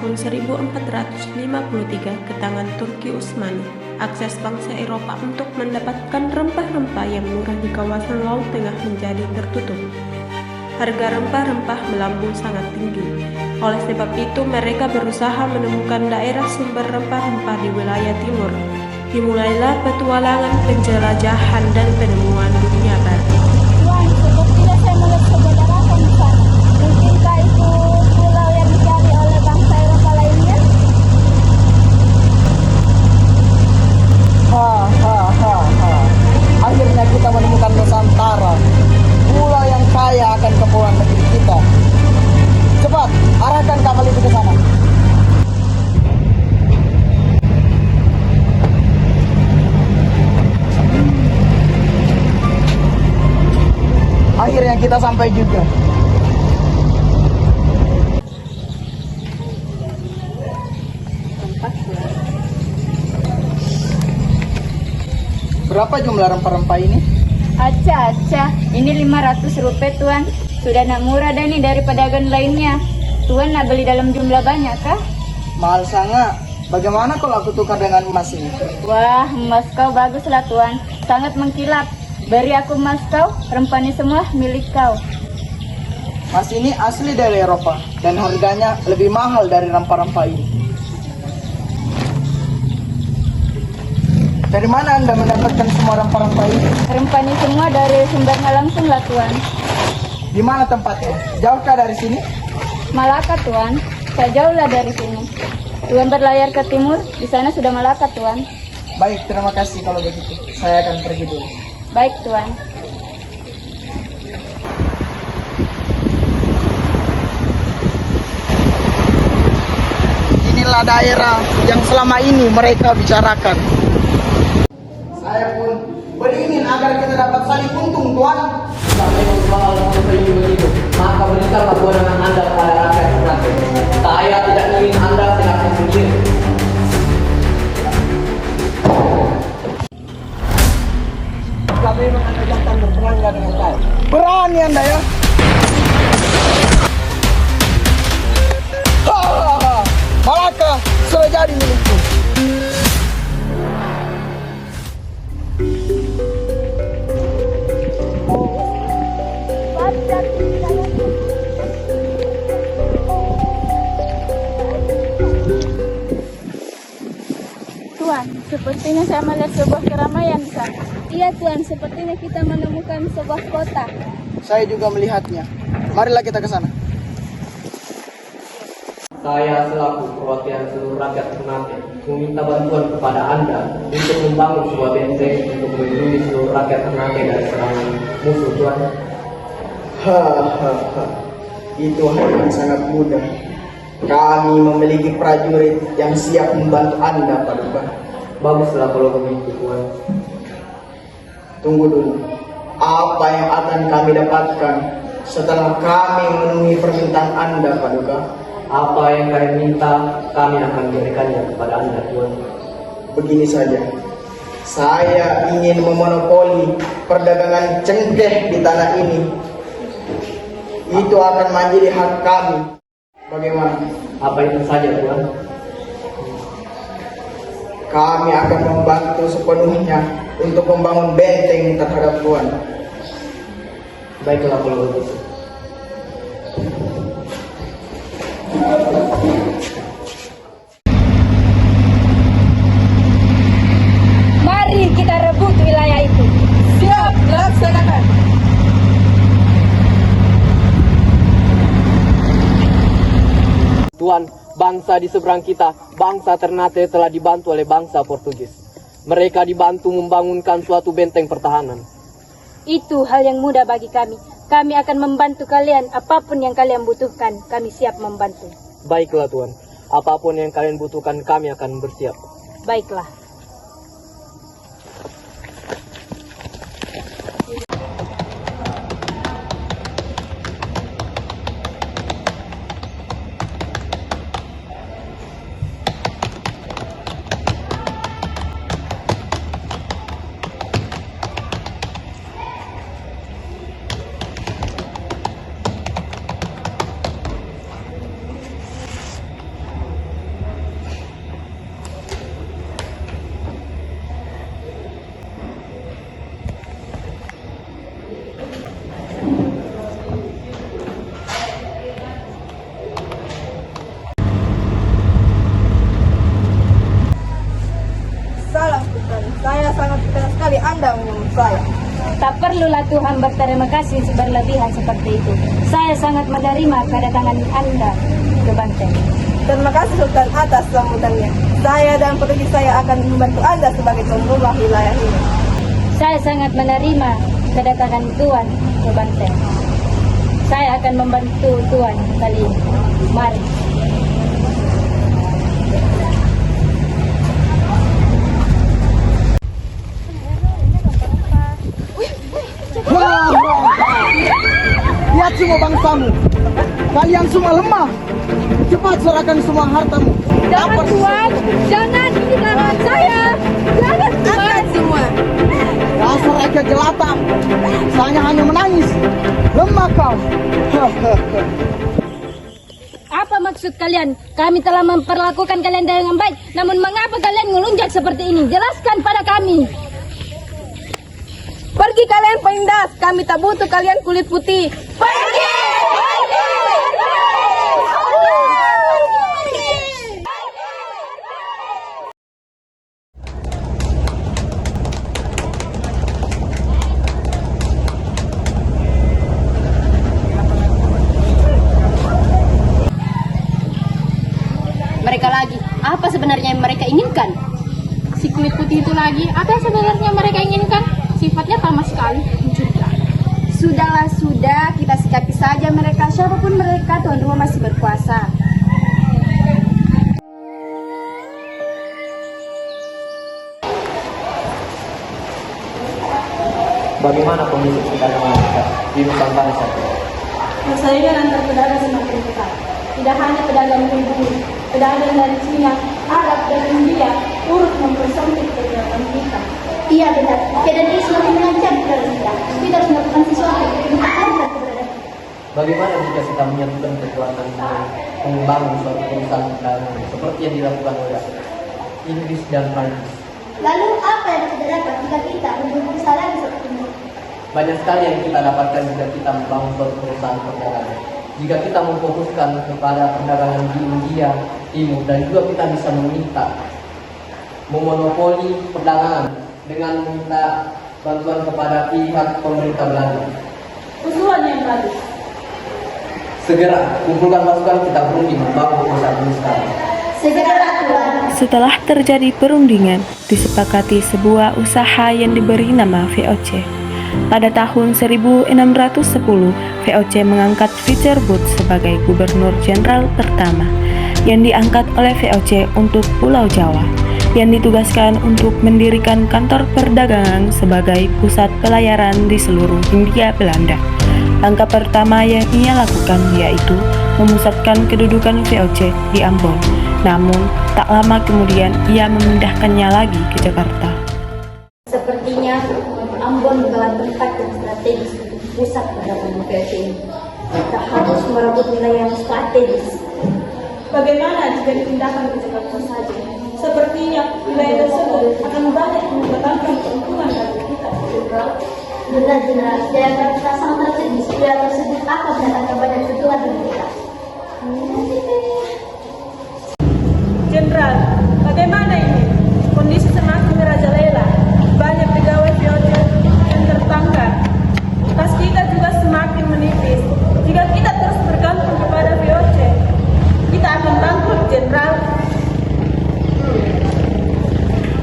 tahun 1453 ke tangan Turki Utsmani, akses bangsa Eropa untuk mendapatkan rempah-rempah yang murah di kawasan Laut Tengah menjadi tertutup. Harga rempah-rempah melambung sangat tinggi. Oleh sebab itu, mereka berusaha menemukan daerah sumber rempah-rempah di wilayah timur. Dimulailah petualangan, penjelajahan, dan penemuan dunia baru. Tuan, sepertinya saya melihat sebuah daratan di sana. Mungkinkah itu pulau yang dicari oleh bangsa Eropa lainnya? Akhirnya kita menemukan Nusantara, pulau yang kaya akan kepulauan negeri kita. Cepat, arahkan kapal itu ke sana. Akhirnya kita sampai juga. Berapa jumlah rempah-rempah ini? Acah, ini 500 rupiah Tuan. Sudah nak murah dah ini dari pedagang lainnya. Tuan nak beli dalam jumlah banyak kah? Mahal sangat. Bagaimana kalau aku tukar dengan emas ini? Wah, emas kau baguslah Tuan. Sangat mengkilap. Beri aku emas kau, rempah ini semua milik kau. Emas ini asli dari Eropa dan harganya lebih mahal dari rempah-rempah ini. Dari mana Anda mendapatkan semua rempah-rempah ini? Rempah ini semua dari sumbernya langsung lah Tuan. Di mana tempatnya? Jauhkah dari sini? Malaka Tuan, tak jauh lah dari sini. Tuan berlayar ke timur, di sana sudah Malaka Tuan. Baik, terima kasih kalau begitu. Saya akan pergi dulu. Baik Tuan. Inilah daerah yang selama ini mereka bicarakan. Saya pun beringin agar kita dapat saling untung, Tuan. Sampai soal seperti begitu, maka berikanlah kewenangan Anda kepada rakyat rakyat. Saya tidak ingin Anda senang sendiri. Kami mengajarkan berperangga dengan baik. Berani Anda ya? Malaka sudah jadi milikku. Tuan, sepertinya saya melihat sebuah keramaian di sana. Iya Tuan, sepertinya kita menemukan sebuah kota. Saya juga melihatnya. Marilah kita ke sana. Saya selaku perwakilan seluruh rakyat Ternate meminta bantuan kepada Anda untuk membangun sebuah benteng untuk melindungi seluruh rakyat Ternate dari serangan musuh Tuan. Itu hal yang sangat mudah. Kami memiliki prajurit yang siap membantu Anda, Paduka. Baguslah kalau begitu Tuan. Tunggu dulu. Apa yang akan kami dapatkan setelah kami memenuhi permintaan Anda, Paduka? Apa yang kalian minta, kami akan berikannya kepada Anda Tuan. Begini saja. Saya ingin memonopoli perdagangan cengkeh di tanah ini. Itu akan menjadi hak kami. Bagaimana? Apa itu saja Tuan? Kami akan membantu sepenuhnya untuk membangun benteng terhadap Tuan. Baiklah kalau begitu. Mari kita rebut wilayah itu. Siap, laksanakan. Tuan, bangsa di seberang kita, bangsa Ternate telah dibantu oleh bangsa Portugis. Mereka dibantu membangunkan suatu benteng pertahanan. Itu hal yang mudah bagi kami. Kami akan membantu kalian apapun yang kalian butuhkan. Kami siap membantu. Baiklah Tuan, apapun yang kalian butuhkan kami akan bersiap. Baiklah. saya. Tak perlulah Tuhan berterima kasih berlebihan seperti itu. Saya sangat menerima kedatangan Anda ke Banteng. Terima kasih Sultan atas sambutannya. Saya dan pergi saya akan membantu Anda sebagai tuan rumah wilayah ini. Saya sangat menerima kedatangan Tuan ke Banteng. Saya akan membantu Tuan kali ini. Mari. Lihat semua bangsamu. Kalian semua lemah. Cepat serahkan semua hartamu. Jangan Tuan, jangan, ini lawan saya. Jangan Tuan. Semua. Dasar rakyat jelata. Saya hanya menangis. Lemah kau. Apa maksud kalian? Kami telah memperlakukan kalian dengan baik. Namun mengapa kalian melunjak seperti ini? Jelaskan pada kami. Pergi kalian pendas. Kami tak butuh kalian kulit putih. Pergi! Mereka lagi, apa sebenarnya yang mereka inginkan? Si kulit putih itu lagi, apa yang sebenarnya mereka inginkan? Sifatnya tamak sekali, mencurigakan. Sudahlah, sudah, kita sikapi saja mereka. Siapapun mereka, tuan rumah masih berkuasa. Bagaimana kondisi perdagangan kita di Nusantara saat ini? Persaingan antar pedagang semakin ketat. Tidak hanya pedagang bumi, pedagang dari Cina, Arab, dan India turut mempersempit kegiatan kita. Iya benar, keadaan ini semakin mengancam keberadaan kita. Kita harus melakukan sesuatu untuk mengangkat keberadaan. Bagaimana jika kita menyatukan kekuatan untuk membangun suatu perusahaan perdagangan seperti yang dilakukan oleh Inggris dan Prancis? Lalu apa yang kita dapat jika kita membuat usaha lagi seperti ini? Banyak sekali yang kita dapatkan jika kita membangun suatu perusahaan perdagangan. Jika kita memfokuskan kepada perdagangan di India, Timur, dan juga kita bisa meminta memonopoli perdagangan dengan meminta bantuan kepada pihak pemerintah Belanda. Usulan yang bagus. Segera kumpulkan pasukan, kita berunding membangun perusahaan ini sekarang. Segera Tuan. Setelah terjadi perundingan, disepakati sebuah usaha yang diberi nama VOC. Pada tahun 1610, VOC mengangkat Fitzer Booth sebagai gubernur jenderal pertama yang diangkat oleh VOC untuk Pulau Jawa, yang ditugaskan untuk mendirikan kantor perdagangan sebagai pusat pelayaran di seluruh Hindia Belanda. Langkah pertama yang ia lakukan yaitu memusatkan kedudukan VOC di Ambon. Namun, tak lama kemudian ia memindahkannya lagi ke Jakarta. Sepertinya Ambon bukan tempat yang strategis untuk pusat perdagangan VOC ini. Kita harus merebut wilayah yang strategis. Bagaimana jika dipindahkan ke Jakarta saja? Sepertinya wilayah tersebut akan banyak mendatangkan keuntungan bagi kita. Benar, Jakarta sangat strategis. Wilayah tersebut akan mendatangkan banyak keuntungan bagi kita. Jenderal, bagaimana ini? Kondisi semakin merajalela. Banyak pegawai VOC yang tertangkap. Kas kita juga semakin menipis. Jika kita terus bergantung kepada VOC, kita akan bangkrut, Jenderal.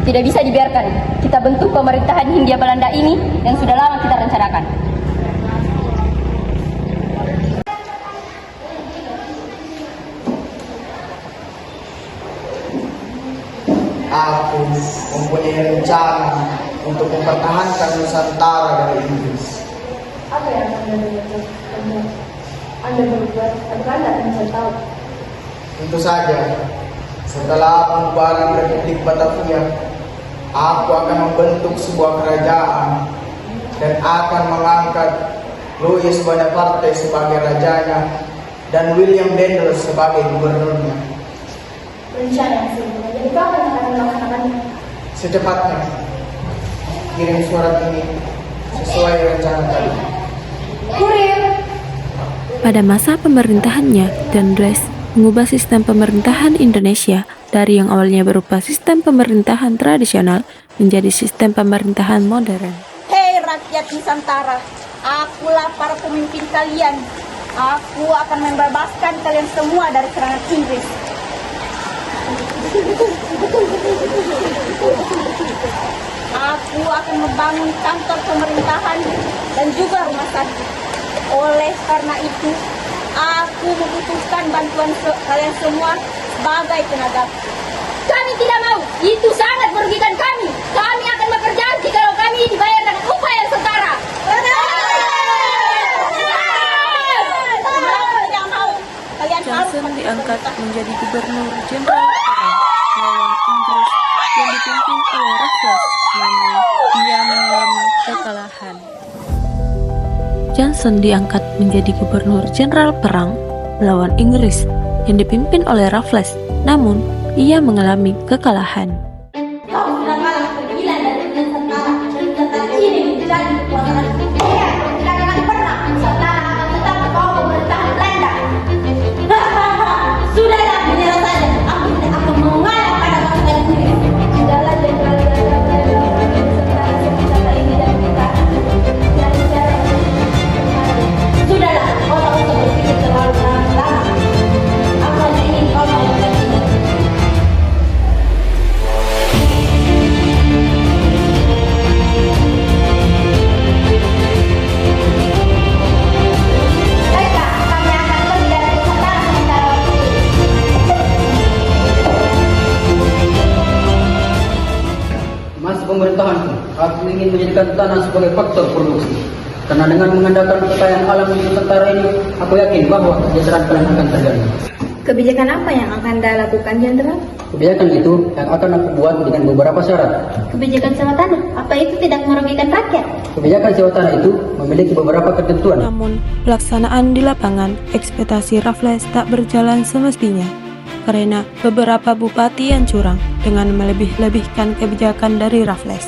Tidak bisa dibiarkan. Kita bentuk pemerintahan Hindia Belanda ini yang sudah lama kita rencanakan. Aku mempunyai rencana untuk mempertahankan Nusantara dari Inggris. Apa yang Anda berbuat agar Anda bisa tahu? Tentu saja, setelah pembubaran Republik Batavia, aku akan membentuk sebuah kerajaan dan akan mengangkat Louis Bonaparte sebagai rajanya dan William Dendels sebagai gubernurnya. Rencana yang sebenarnya. Jadi kapan yang akan melaksanakannya? Secepatnya, kirim surat ini sesuai rencana tadi. Kurir. Pada masa pemerintahannya, Dendels mengubah sistem pemerintahan Indonesia dari yang awalnya berupa sistem pemerintahan tradisional menjadi sistem pemerintahan modern. Hei rakyat Nusantara, akulah para pemimpin kalian. Aku akan membebaskan kalian semua dari serangan Inggris. Aku akan membangun kantor pemerintahan dan juga rumah sakit. Oleh karena itu, aku membutuhkan bantuan kalian semua sebagai tenaga. Kami tidak mau, itu sangat merugikan kami. Kami akan bekerja kalau kami dibayar dengan upah yang setara. Johnson diangkat menjadi gubernur jenderal perang melawan Inggris yang dipimpin oleh Raffles, namun ia mengalami kekalahan. Johnson diangkat menjadi gubernur jenderal perang melawan Inggris yang dipimpin oleh Raffles, namun ia mengalami kekalahan. Kau sudah kalah kegilaan dari Nusantara. Nusantara ini menjadi kekuasaan dunia. Tidak akan pernah Nusantara akan tetap di bawah pemerintahan Belanda. Sudahlah, menyerah saja. Aku tidak akan mengalah pada bangsa Inggris. Sudahlah, Nusantara ini dan kita. Sudahlah, kau tak usah berpikir terlalu lama. Aku hanya ingin kau melakukan ini. Baiklah, kami akan pergi dari Nusantara sementara waktu ini. Masa pemerintahanku, aku ingin menjadikan tanah sebagai faktor produksi. Karena dengan mengandalkan kekayaan alam di Nusantara ini, aku yakin bahwa kesejahteraan kalian akan terjaga. Kebijakan apa yang akan Anda lakukan, Jenderal? Kebijakan itu yang akan aku buat dengan beberapa syarat. Kebijakan sewa tanah, apa itu tidak merugikan rakyat? Kebijakan sewa tanah itu memiliki beberapa ketentuan. Namun, pelaksanaan di lapangan, ekspektasi Raffles tak berjalan semestinya, karena beberapa bupati yang curang dengan melebih-lebihkan kebijakan dari Raffles,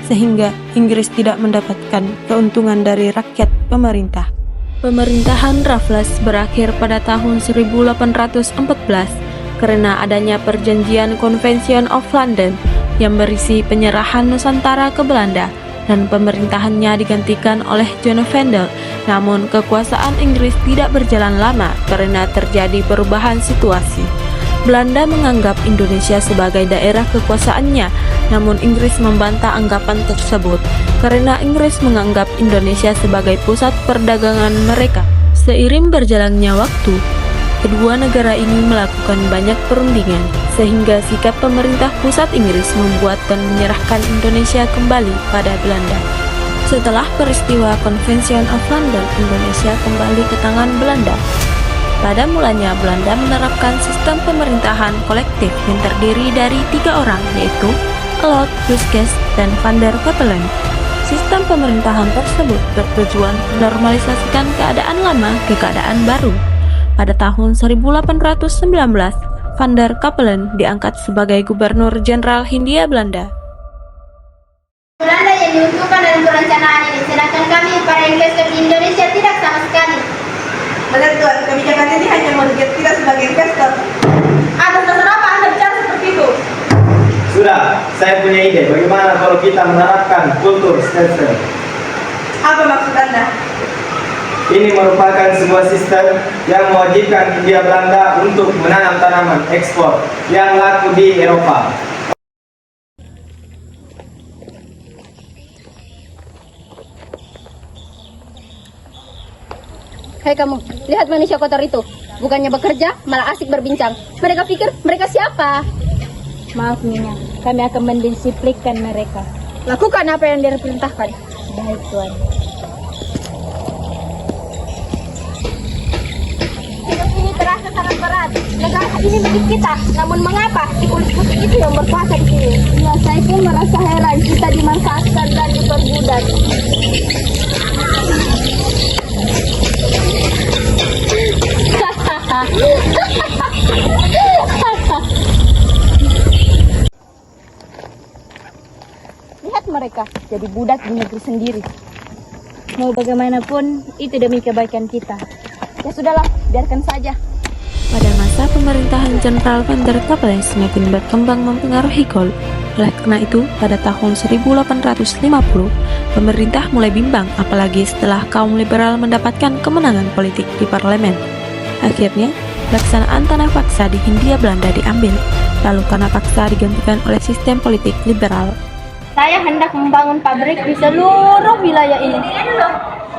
sehingga Inggris tidak mendapatkan keuntungan dari rakyat pemerintah. Pemerintahan Raffles berakhir pada tahun 1814 karena adanya perjanjian Convention of London yang berisi penyerahan Nusantara ke Belanda dan pemerintahannya digantikan oleh John Vendel. Namun kekuasaan Inggris tidak berjalan lama karena terjadi perubahan situasi. Belanda menganggap Indonesia sebagai daerah kekuasaannya, namun Inggris membantah anggapan tersebut karena Inggris menganggap Indonesia sebagai pusat perdagangan mereka. Seiring berjalannya waktu, kedua negara ini melakukan banyak perundingan, sehingga sikap pemerintah pusat Inggris membuat dan menyerahkan Indonesia kembali pada Belanda. Setelah peristiwa Convention of London, Indonesia kembali ke tangan Belanda. Pada mulanya Belanda menerapkan sistem pemerintahan kolektif yang terdiri dari 3 orang, yaitu Lord Rutgers dan Van der Capellen. Sistem pemerintahan tersebut bertujuan menormalisasikan keadaan lama ke keadaan baru. Pada tahun 1819, Van der Capellen diangkat sebagai Gubernur Jenderal Hindia Belanda. Belanda yang diuntungkan dalam perencanaan ini, sedangkan kami para investor di Indonesia tidak sama sekali. Benar Tuan, kebijakan ini hanya merugikan kita sebagai investor. Atas dasar apa Anda bicara seperti itu? Sudah, saya punya ide. Bagaimana kalau kita menerapkan kultur stelsel? Apa maksud Anda? Ini merupakan sebuah sistem yang mewajibkan Hindia Belanda untuk menanam tanaman ekspor yang laku di Eropa. Hei kamu, lihat manusia kotor itu. Bukannya bekerja, malah asik berbincang. Mereka pikir mereka siapa? Maaf Nyonya, kami akan mendisiplinkan mereka. Lakukan apa yang diperintahkan. Baik Tuan. Hidup ini terasa sangat berat. Negara ini milik kita, namun mengapa si kulit putih itu yang berkuasa di sini? Ya, saya pun merasa heran. Kita dimanfaatkan dan diperbudak. Lihat mereka jadi budak di negeri sendiri. Mau bagaimanapun itu demi kebaikan kita. Ya sudahlah, biarkan saja. Pada masa pemerintahan Jenderal Van der Capelle yang semakin berkembang mempengaruhi Gaul. Oleh karena itu, pada tahun 1850, pemerintah mulai bimbang apalagi setelah kaum liberal mendapatkan kemenangan politik di parlemen. Akhirnya, pelaksanaan tanah paksa di Hindia Belanda diambil, lalu tanah paksa digantikan oleh sistem politik liberal. Saya hendak membangun pabrik di seluruh wilayah ini.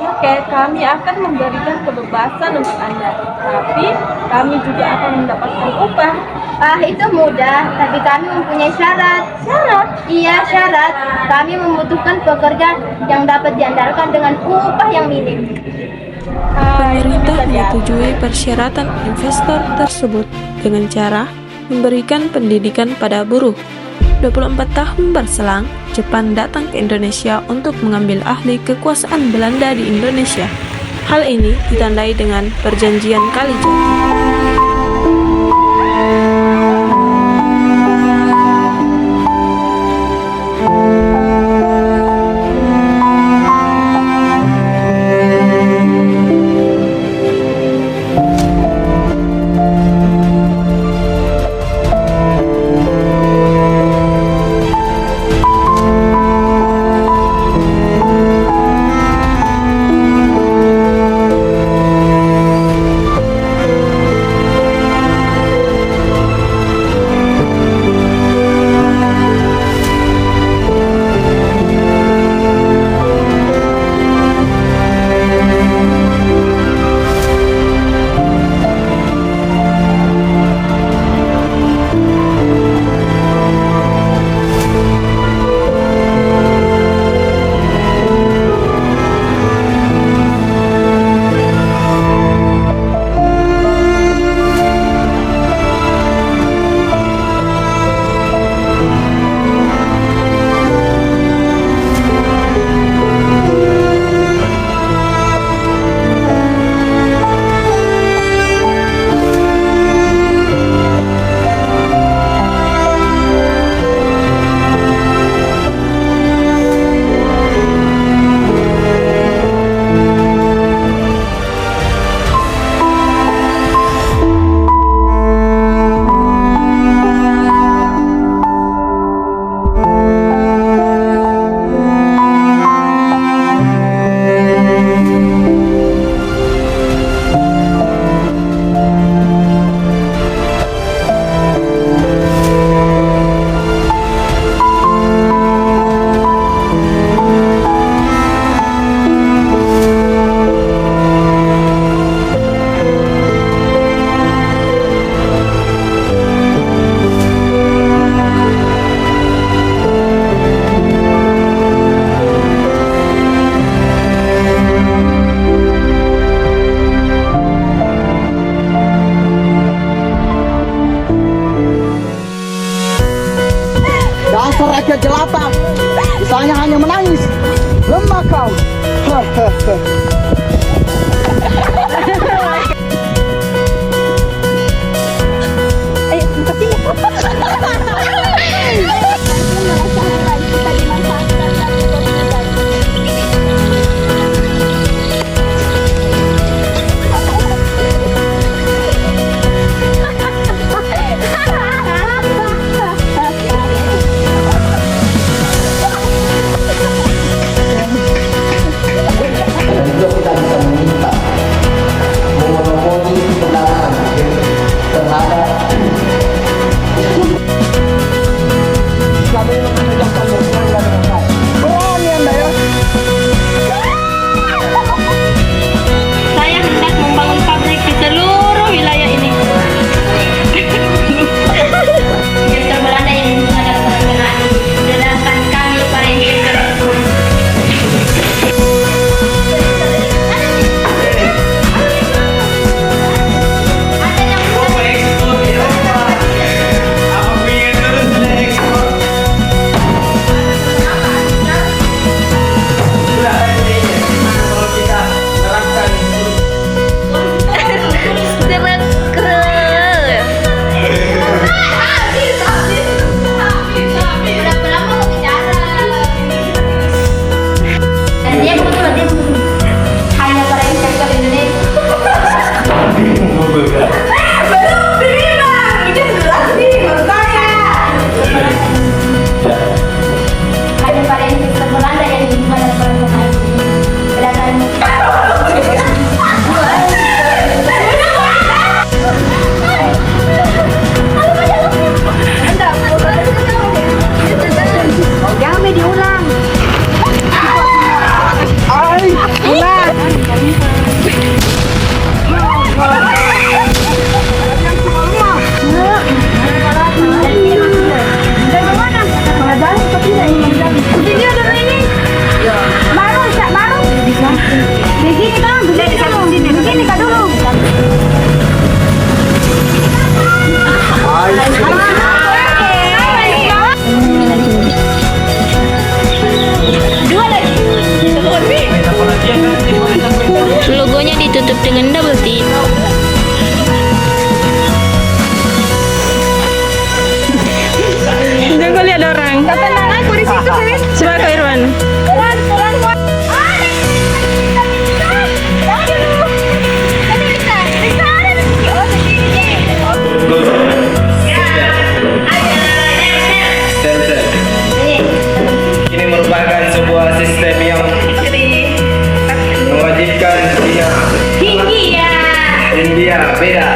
Oke, kami akan memberikan kebebasan untuk Anda, tapi kami juga akan mendapatkan upah. Itu mudah, tapi kami mempunyai syarat. Syarat? Iya, syarat. Kami membutuhkan pekerja yang dapat diandalkan dengan upah yang minim. Pemerintah menyetujui persyaratan investor tersebut dengan cara memberikan pendidikan pada buruh. 24 tahun berselang, Jepang datang ke Indonesia untuk mengambil alih kekuasaan Belanda di Indonesia. Hal ini ditandai dengan Perjanjian Kalijodo. Dasar rakyat jelata, misalnya hanya menangis. Lemah kau. Dan juga kita sebuah sistem yang mewajibkan Cina. India. India beda.